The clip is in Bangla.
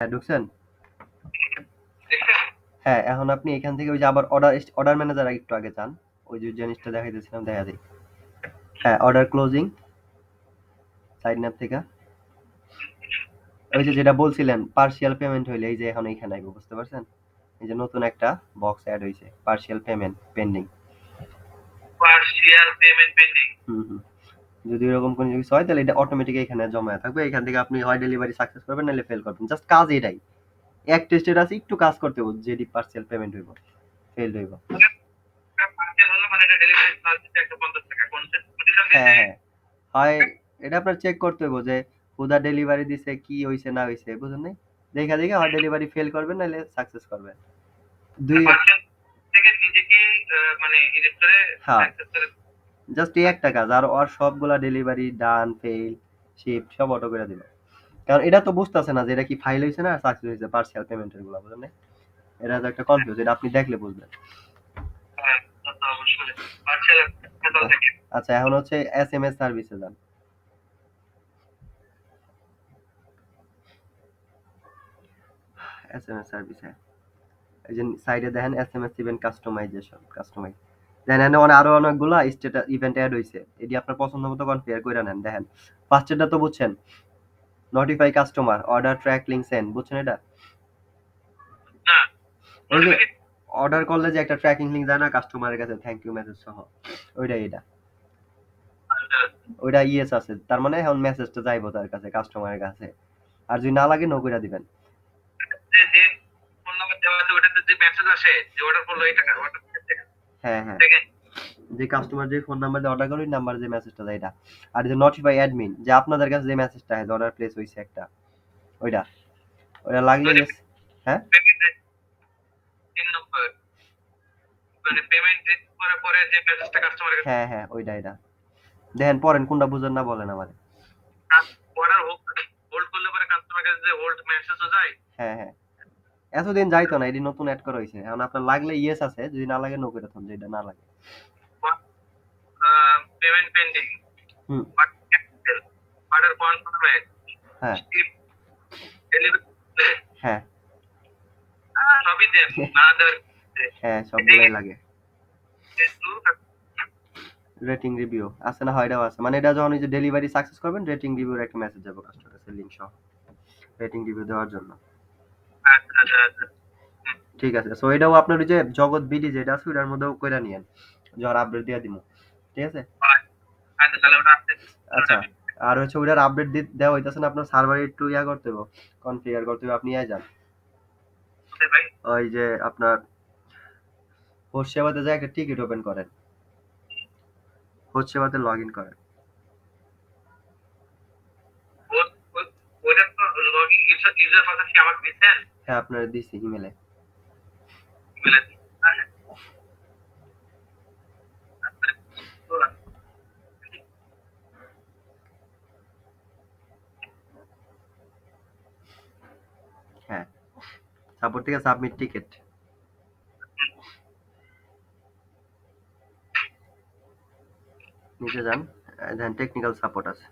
হ্যাঁ, ঢুকছেন? হ্যাঁ, এখন আপনি এখান থেকে ওই যে আবার অর্ডার ম্যানেজার একটু আগে যান। ওই যে জিনিসটা দেখাইতেছিলাম দেখা দেই। হ্যাঁ, অর্ডার ক্লোজিং সাইড ন্যাপ থেকে ওই যে যেটা বলছিলেন পার্সিয়াল পেমেন্ট হইলে এই যে এখন এইখানে আইবো, বুঝতে পারছেন? এই যে নতুন একটা বক্স এড হইছে, পার্সিয়াল পেমেন্ট পেন্ডিং। হুম, হুম। যদি এরকম কোনো কিছু হয় তাহলে এটা অটোমেটিক এখানে জমা থাকবে। এখান থেকে আপনি হয় ডেলিভারি সাকসেস করবেন নাহলে ফেল করবেন। জাস্ট কাজ এটাই। এক টেস্টের আছে একটু কাজ করতে হবে যেটি পার্সিয়াল পেমেন্ট হইব, ফেল হইব। হ্যাঁ, হ্যাঁ। হয় এটা আপনার চেক করতে হইব যে হুদা ডেলিভারি দিছে কি হইছে না হইছে, বুঝেন নাই? দেখা দেখে হয় ডেলিভারি ফেল করবেন নাহলে সাকসেস করবেন। দুই হ্যাঁ, জাস্ট এই একটা কাজ আর ওর সবগুলা ডেলিভারি ডান ফেল শিফট সব অটো করে দিল। কারণ এটা তো বুঝতেছে না যে এটা কি ফাইল হইছে না সাকসেস হইছে পার্সিয়াল পেমেন্টের গুলা, বুঝেন নাই? এটা তো একটা কনফিউজ, এটা আপনি দেখলে বুঝবেন। আচ্ছা, এখন হচ্ছে এসএমএস সার্ভিসে যান। এসএমএস সার্ভিসে এই যে সাইডে দেখেন এসএমএস ইভেন্ট কাস্টমাইজ দেন এখানে আরো অনেকগুলা স্টেটাস ইভেন্ট অ্যাড হইছে। এটি আপনার পছন্দ মতো কনফিগার করে নেন। দেখেন ফার্স্টেরটা তো বুঝছেন, notify customer order track link send, বুঝছেন এটা? ওই যে অর্ডার করলে যে একটা ট্র্যাকিং লিংক যায় না কাস্টমারের কাছে থ্যাংক ইউ মেসেজ সহ, ওইটাই এটা। ওইটা ইয়েস আছে, তার মানে এখন মেসেজটা যাইবো তার কাছে কাস্টমারের কাছে। আর যদি না লাগে নো কইরা দিবেন। হ্যাঁ, হ্যাঁ। যে কাস্টমার যে ফোন নাম্বার দিয়ে অর্ডার করে ওই নাম্বারে যে মেসেজটা যায় এটা। আর যে নোটিফাই অ্যাডমিন যে আপনাদের কাছে যে মেসেজটা হয় অর্ডার প্লেস হইছে একটা, ওইটা ওইটা লাগলে yes। হ্যাঁ, হ্যাঁ, হ্যাঁ, ওইটা এটা দেখেন পড়েন কোনটা বুঝেন না বলেন আমারে। হ্যাঁ, হ্যাঁ, এতদিন যাইতো না, এটি নতুন অ্যাড করা হয়েছে। এখন আপনার লাগলে ইয়েস আছে, যদি না লাগে নো করে থাকুন যেটা না লাগে। হুম, হ্যাঁ, হ্যাঁ, হ্যাঁ, সবগুলাই লাগে। রেটিং রিভিউ আছে না? হয় এটাও আছে, মানে এটা যখন এই যে ডেলিভারি সাকসেস করবেন রেটিং রিভিউর একটা মেসেজ যাবে কাস্টমার কাছে লিংক সহ রেটিং রিভিউ দেওয়ার জন্য। ঠিক আছে, সো এটাও আপনার ওই যে জগৎ বিডি যেটা আছে ওটার মধ্যেও কইরা নিয়েন, যখন আপডেট দিয়ে দিমু। ঠিক আছে? আচ্ছা, আর হচ্ছে ওটার আপডেট দেওয়া হইতাছে না, আপনার সার্ভারে একটু ইয়া করতে হবে, কনফিগার করতে হবে। আপনি ইয়া যান ওই যে আপনার হোস্ট সেবাতে যায় একটা টিকিট ওপেন করেন, হোস্ট সেবাতে লগ ইন করেন। হ্যাঁ, আপনার দিছি ইমেলে। হ্যাঁ, সাপোর্ট থেকে সাবমিট টিকিট নিচে যান, দেন টেকনিক্যাল সাপোর্ট আছে।